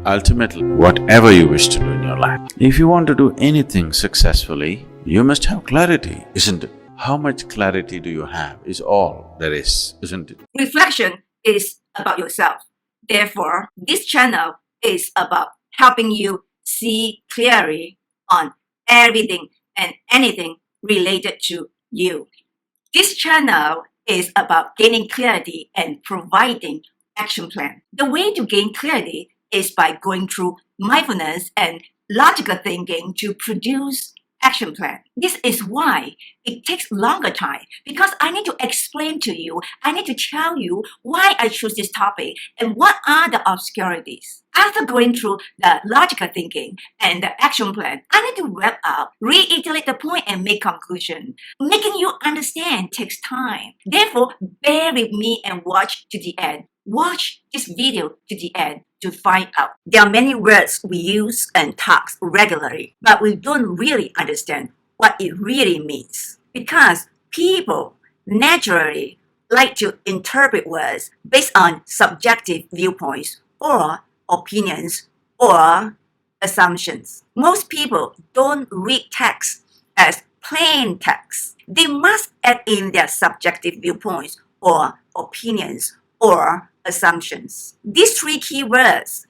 ultimately whatever you wish to do in your life. If you want to do anything successfully, you must have clarity, isn't it? How much clarity do you have is all there is, isn't it? Reflection is about yourself. Therefore, this channel is about helping you see clearly on everything and anything related to you. This channel is about gaining clarity and providing action plan. The way to gain clarity is by going through mindfulness and logical thinking to produce action plan. This is why it takes longer time, because I need to explain to you, I need to tell you why I choose this topic and what are the obscurities. After going through the logical thinking and the action plan, I need to wrap up, reiterate the point and make conclusion. Making you understand takes time. Therefore, bear with me and watch to the end. Watch this video to the end to find out. There are many words we use and talk regularly, but we don't really understand what it really means. Because people naturally like to interpret words based on subjective viewpoints or opinions or assumptions. Most people don't read text as plain text. They must add in their subjective viewpoints or opinions or assumptions. These three key words,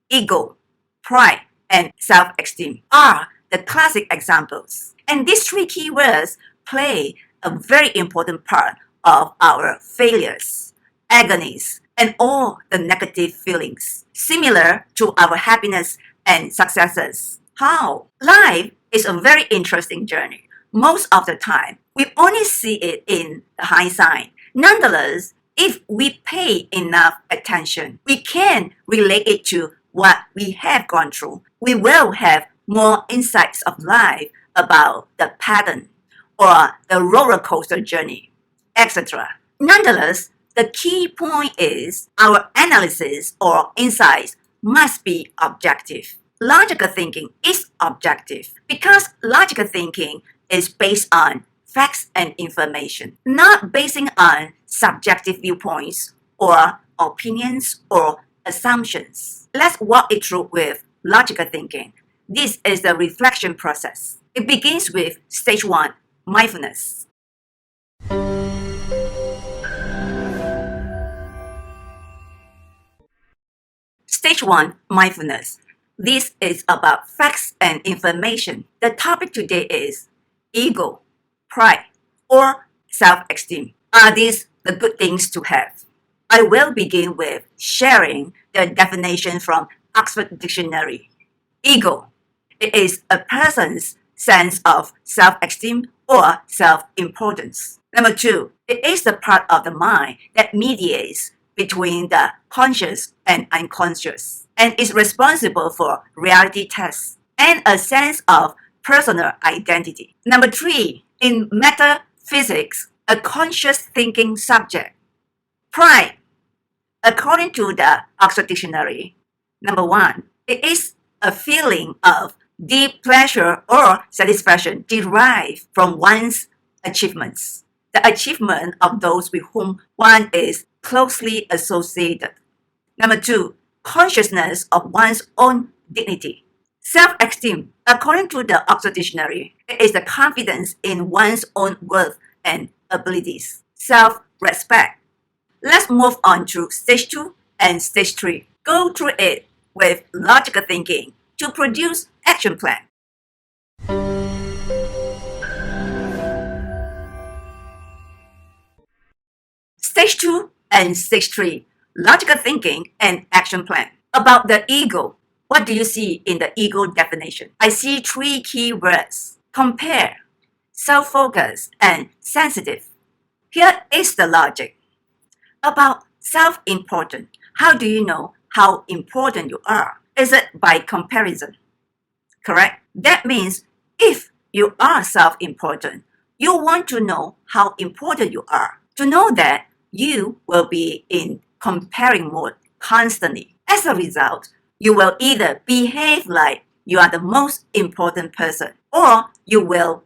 ego, pride, and self-esteem, are the classic examples. And these three key words play a very important part of our failures, agonies, and all the negative feelings, similar to our happiness and successes. How? Life is a very interesting journey. Most of the time, we only see it in the hindsight. Nonetheless, if we pay enough attention, we can relate it to what we have gone through. We will have more insights of life about the pattern or the roller coaster journey, etc. Nonetheless, the key point is our analysis or insights must be objective. Logical thinking is objective because logical thinking is based on facts and information, not basing on subjective viewpoints or opinions or assumptions. Let's walk it through with logical thinking. This is the reflection process. It begins with stage 1, mindfulness. Stage 1, mindfulness. This is about facts and information. The topic today is ego, pride, or self-esteem. Are these the good things to have? I will begin with sharing the definition from Oxford Dictionary. Ego. It is a person's sense of self-esteem or self-importance. Number 2, it is the part of the mind that mediates between the conscious and unconscious and is responsible for reality tests and a sense of personal identity. Number 3, in metaphysics, a conscious thinking subject. Pride. According to the Oxford Dictionary, number 1, it is a feeling of deep pleasure or satisfaction derived from one's achievements, the achievement of those with whom one is closely associated. Number 2, consciousness of one's own dignity. Self-esteem, according to the Oxford Dictionary, it is the confidence in one's own worth and abilities. Self-respect. Let's move on to stage 2 and stage 3. Go through it with logical thinking to produce action plan. Stage 2 and stage 3, logical thinking and action plan. About the ego, what do you see in the ego definition? I see 3 key words: compare, self-focus, and sensitive. Here is the logic. About self-important, how do you know how important you are? Is it by comparison? Correct? That means if you are self-important, you want to know how important you are. To know that, you will be in comparing mode constantly. As a result, you will either behave like you are the most important person, or you will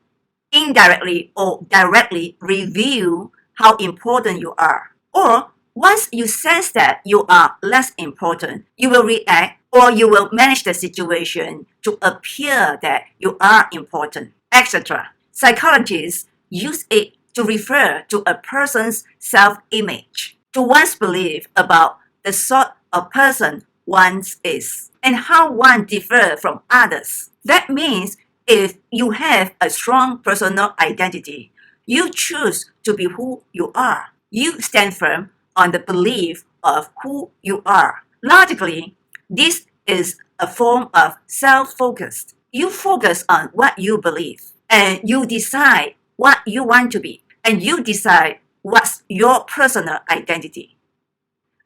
indirectly or directly reveal how important you are. Or once you sense that you are less important, you will react or you will manage the situation to appear that you are important, etc. Psychologists use it to refer to a person's self-image, to one's belief about the sort of person one is, and how one differs from others. That means if you have a strong personal identity, you choose to be who you are. You stand firm on the belief of who you are. Logically, this is a form of self-focus. You focus on what you believe, and you decide what you want to be, and you decide what's your personal identity.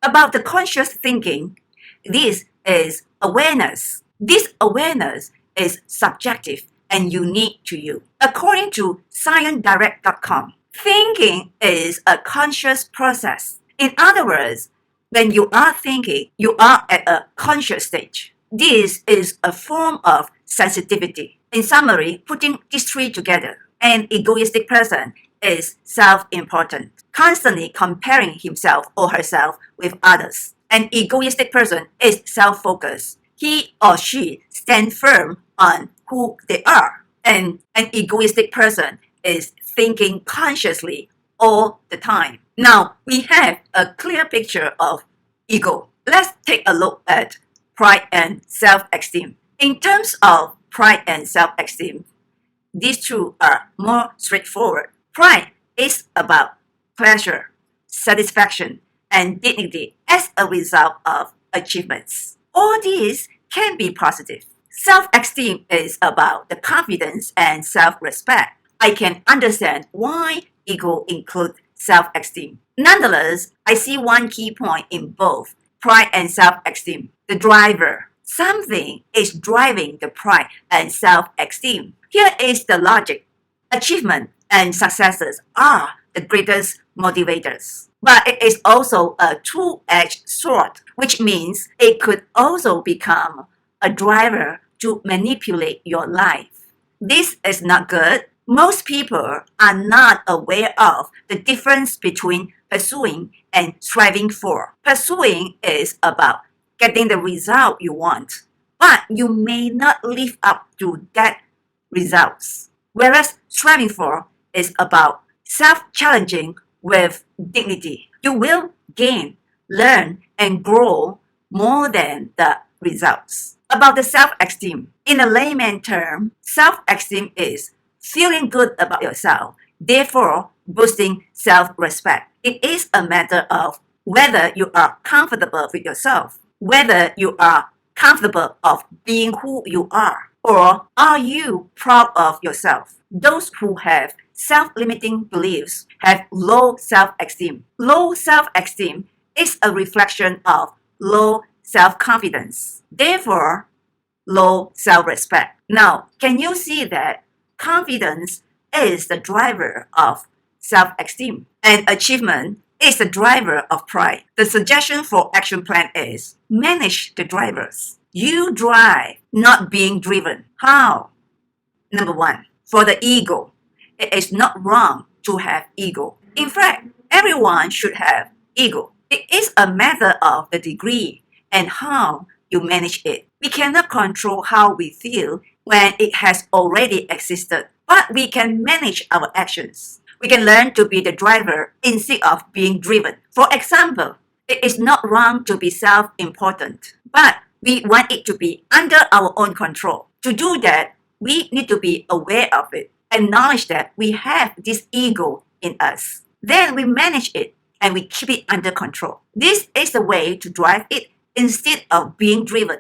About the conscious thinking, this is awareness. This awareness is subjective and unique to you. According to sciencedirect.com, thinking is a conscious process. In other words, when you are thinking, you are at a conscious stage. This is a form of sensitivity. In summary, putting these three together, an egoistic person is self-important, constantly comparing himself or herself with others. An egoistic person is self-focused. He or she stands firm on who they are. And an egoistic person is thinking consciously all the time. Now, we have a clear picture of ego. Let's take a look at pride and self-esteem. In terms of pride and self-esteem, these two are more straightforward. Pride is about pleasure, satisfaction, and dignity as a result of achievements. All these can be positive. Self-esteem is about the confidence and self-respect. I can understand why ego includes self-esteem. Nonetheless, I see one key point in both pride and self-esteem: the driver. Something is driving the pride and self-esteem. Here is the logic. Achievement and successes are the greatest motivators. But it is also a two-edged sword, which means it could also become a driver to manipulate your life. This is not good. Most people are not aware of the difference between pursuing and striving for. Pursuing is about getting the result you want, but you may not live up to that results. Whereas striving for is about self-challenging with dignity. You will gain, learn, and grow more than the results. About the self-esteem. In a layman term, self-esteem is feeling good about yourself, therefore boosting self-respect. It is a matter of whether you are comfortable with yourself, whether you are comfortable of being who you are, or are you proud of yourself. Those who have self-limiting beliefs have low self-esteem. Low self-esteem is a reflection of low self-confidence, therefore low self-respect. Now, can you see that confidence is the driver of self-esteem and achievement is the driver of pride? The suggestion for action plan is manage the drivers. You drive, not being driven. How? Number one, for the ego. It is not wrong to have ego. In fact, everyone should have ego. It is a matter of the degree and how you manage it. We cannot control how we feel when it has already existed, but we can manage our actions. We can learn to be the driver instead of being driven. For example, it is not wrong to be self-important, but we want it to be under our own control. To do that, we need to be aware of it, acknowledge that we have this ego in us. Then we manage it and we keep it under control. This is the way to drive it instead of being driven.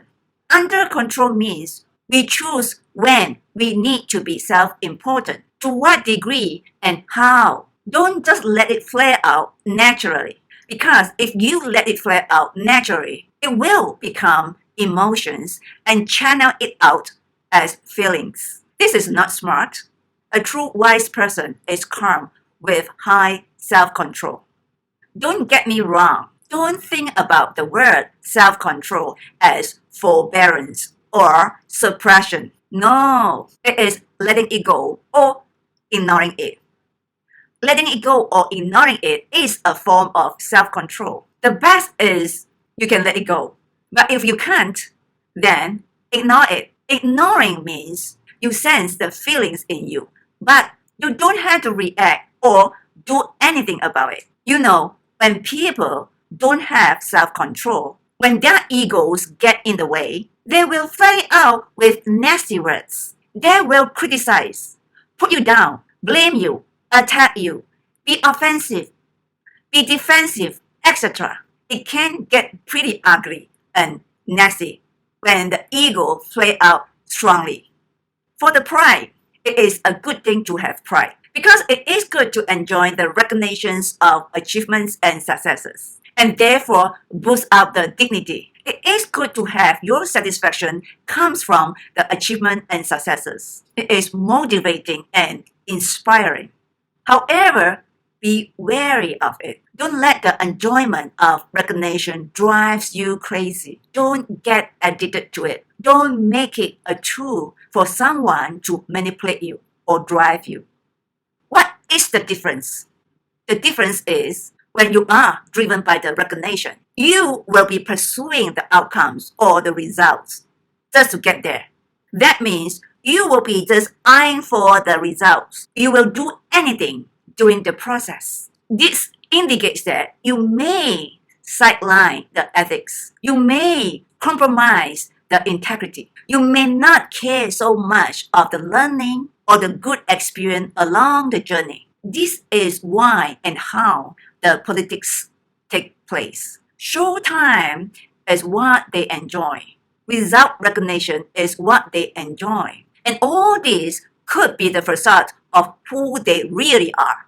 Under control means we choose when we need to be self-important, to what degree and how. Don't just let it flare out naturally, because if you let it flare out naturally, it will become emotions and channel it out as feelings. This is not smart. A true wise person is calm with high self-control. Don't get me wrong. Don't think about the word self-control as forbearance or suppression. No, it is letting it go or ignoring it. Letting it go or ignoring it is a form of self-control. The best is you can let it go. But if you can't, then ignore it. Ignoring means you sense the feelings in you, but you don't have to react or do anything about it. You know, when people don't have self-control, when their egos get in the way, they will flare out with nasty words. They will criticize, put you down, blame you, attack you, be offensive, be defensive, etc. It can get pretty ugly and nasty when the ego flare out strongly. For the pride, it is a good thing to have pride because it is good to enjoy the recognitions of achievements and successes and therefore boost up the dignity. It is good to have your satisfaction comes from the achievement and successes. It is motivating and inspiring. However, be wary of it. Don't let the enjoyment of recognition drive you crazy. Don't get addicted to it. Don't make it a tool for someone to manipulate you or drive you. What is the difference? The difference is when you are driven by the recognition, you will be pursuing the outcomes or the results just to get there. That means you will be just eyeing for the results. You will do anything during the process. This indicates that you may sideline the ethics. You may compromise the integrity. You may not care so much of the learning or the good experience along the journey. This is why and how the politics take place. Showtime is what they enjoy. Without recognition is what they enjoy. And all this could be the facade of who they really are.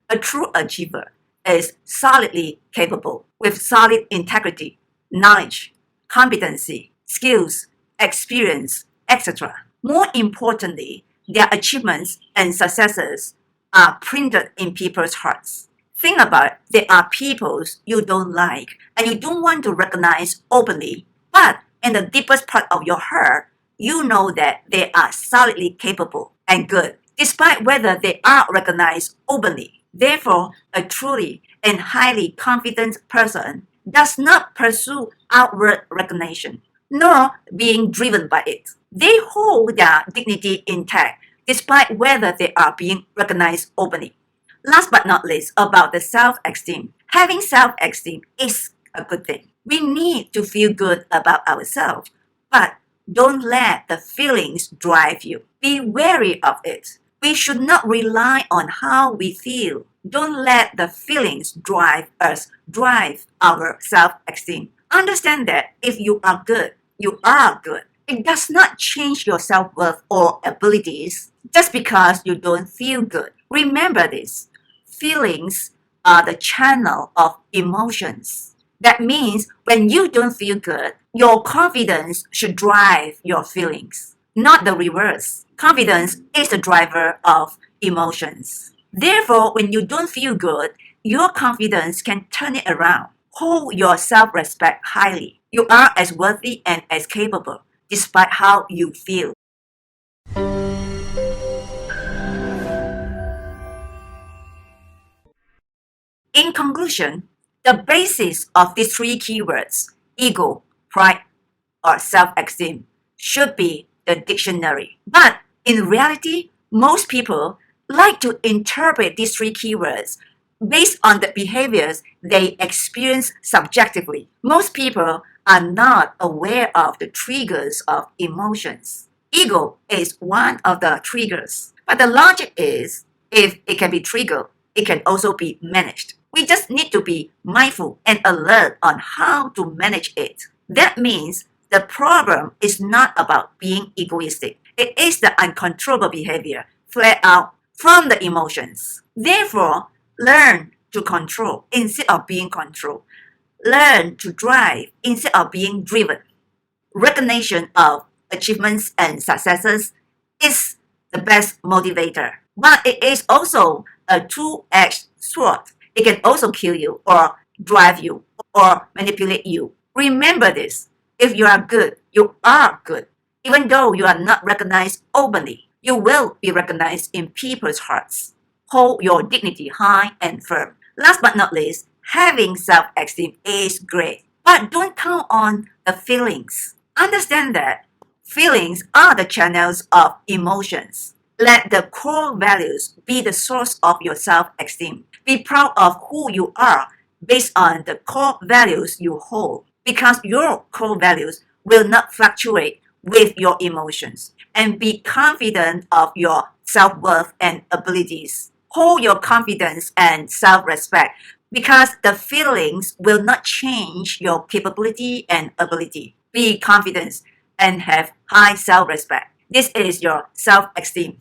A true achiever is solidly capable with solid integrity, knowledge, competency, skills, experience, etc. More importantly, their achievements and successes are printed in people's hearts. Think about it. There are people you don't like and you don't want to recognize openly, but in the deepest part of your heart, you know that they are solidly capable and good, despite whether they are recognized openly. Therefore, a truly and highly confident person does not pursue outward recognition, nor being driven by it. They hold their dignity intact, despite whether they are being recognized openly. Last but not least, about the self-esteem. Having self-esteem is a good thing. We need to feel good about ourselves, but don't let the feelings drive you. Be wary of it. We should not rely on how we feel. Don't let the feelings drive us, drive our self-esteem. Understand that if you are good, you are good. It does not change your self-worth or abilities just because you don't feel good. Remember this. Feelings are the channel of emotions. That means when you don't feel good, your confidence should drive your feelings, not the reverse. Confidence is the driver of emotions. Therefore, when you don't feel good, your confidence can turn it around. Hold your self-respect highly. You are as worthy and as capable, despite how you feel. In conclusion, the basis of these three keywords, ego, pride, or self-esteem, should be the dictionary. But in reality, most people like to interpret these three keywords based on the behaviors they experience subjectively. Most people are not aware of the triggers of emotions. Ego is one of the triggers. But the logic is, if it can be triggered, it can also be managed. We just need to be mindful and alert on how to manage it. That means the problem is not about being egoistic. It is the uncontrollable behavior flare out from the emotions. Therefore, learn to control instead of being controlled. Learn to drive instead of being driven. Recognition of achievements and successes is the best motivator, but it is also a two-edged sword. It can also kill you or drive you or manipulate you. Remember this. If you are good, you are good. Even though you are not recognized openly, you will be recognized in people's hearts. Hold your dignity high and firm. Last but not least, having self-esteem is great, but don't count on the feelings. Understand that feelings are the channels of emotions. Let the core values be the source of your self-esteem. Be proud of who you are based on the core values you hold, because your core values will not fluctuate with your emotions. And be confident of your self-worth and abilities. Hold your confidence and self-respect, because the feelings will not change your capability and ability. Be confident and have high self-respect. This is your self-esteem.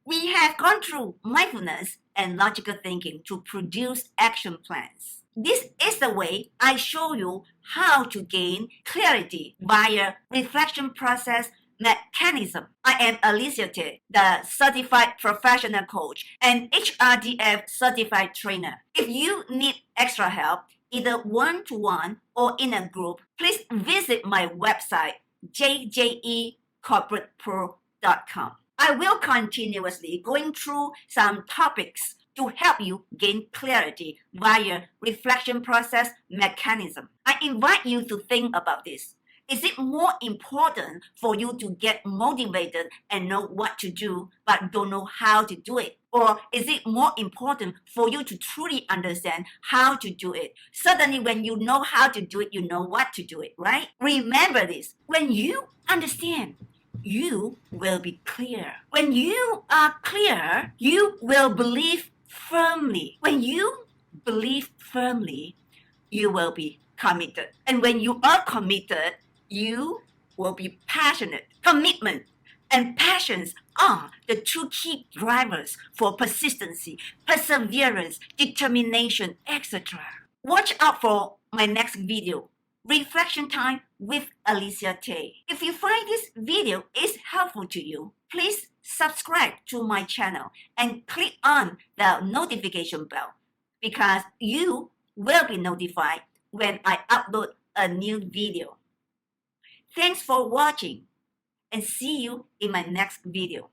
We have gone through mindfulness and logical thinking to produce action plans. This is the way I show you how to gain clarity via reflection process mechanism. I am Alicia Tay, the certified professional coach and HRDF certified trainer. If you need extra help, either one-to-one or in a group, please visit my website, jjecorporatepro.com. I will continuously going through some topics to help you gain clarity via reflection process mechanism. I invite you to think about this. Is it more important for you to get motivated and know what to do but don't know how to do it? Or is it more important for you to truly understand how to do it? Suddenly, when you know how to do it, you know what to do it, right? Remember this. When you understand, you will be clear. When you are clear, you will believe firmly. When you believe firmly, you will be committed. And when you are committed, you will be passionate. Commitment and passions are the two key drivers for persistency, perseverance, determination, etc. Watch out for my next video, Reflection Time with Alicia Tay. If you find this video is helpful to you, please subscribe to my channel and click on the notification bell, because you will be notified when I upload a new video. Thanks for watching and see you in my next video.